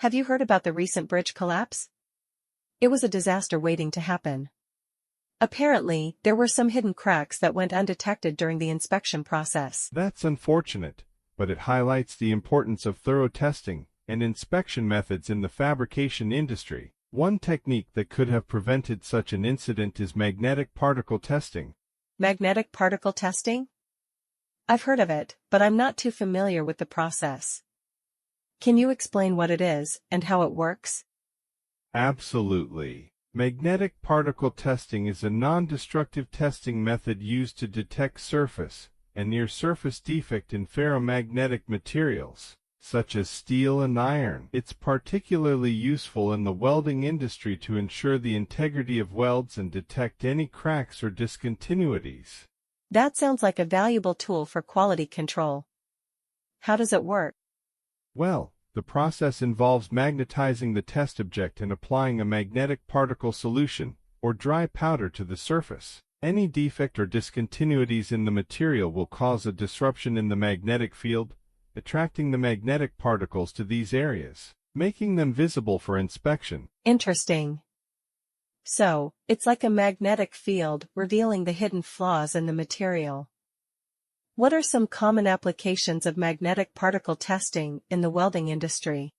Have you heard about the recent bridge collapse? It was a disaster waiting to happen. Apparently, there were some hidden cracks that went undetected during the inspection process. That's unfortunate, but it highlights the importance of thorough testing and inspection methods in the fabrication industry. One technique that could have prevented such an incident is magnetic particle testing. Magnetic particle testing? I've heard of it, but I'm not too familiar with the process. Can you explain what it is and how it works? Absolutely. Magnetic particle testing is a non-destructive testing method used to detect surface and near-surface defect in ferromagnetic materials, such as steel and iron. It's particularly useful in the welding industry to ensure the integrity of welds and detect any cracks or discontinuities. That sounds like a valuable tool for quality control. How does it work? Well, the process involves magnetizing the test object and applying a magnetic particle solution, or dry powder, to the surface. Any defect or discontinuities in the material will cause a disruption in the magnetic field, attracting the magnetic particles to these areas, making them visible for inspection. Interesting. So, it's like a magnetic field revealing the hidden flaws in the material. What are some common applications of magnetic particle testing in the welding industry?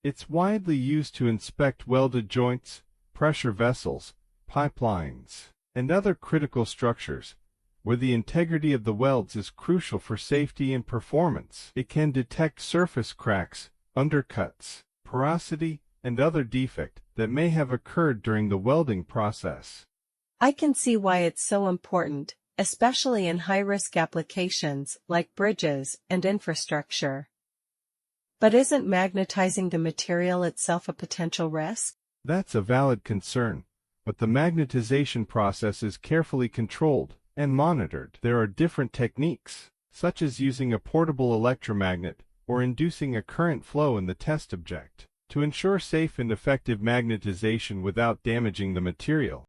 It's widely used to inspect welded joints, pressure vessels, pipelines, and other critical structures, where the integrity of the welds is crucial for safety and performance. It can detect surface cracks, undercuts, porosity, and other defect that may have occurred during the welding process. I can see why it's so important, especially in high-risk applications like bridges and infrastructure. But isn't magnetizing the material itself a potential risk? That's a valid concern, but the magnetization process is carefully controlled and monitored. There are different techniques, such as using a portable electromagnet or inducing a current flow in the test object, to ensure safe and effective magnetization without damaging the material.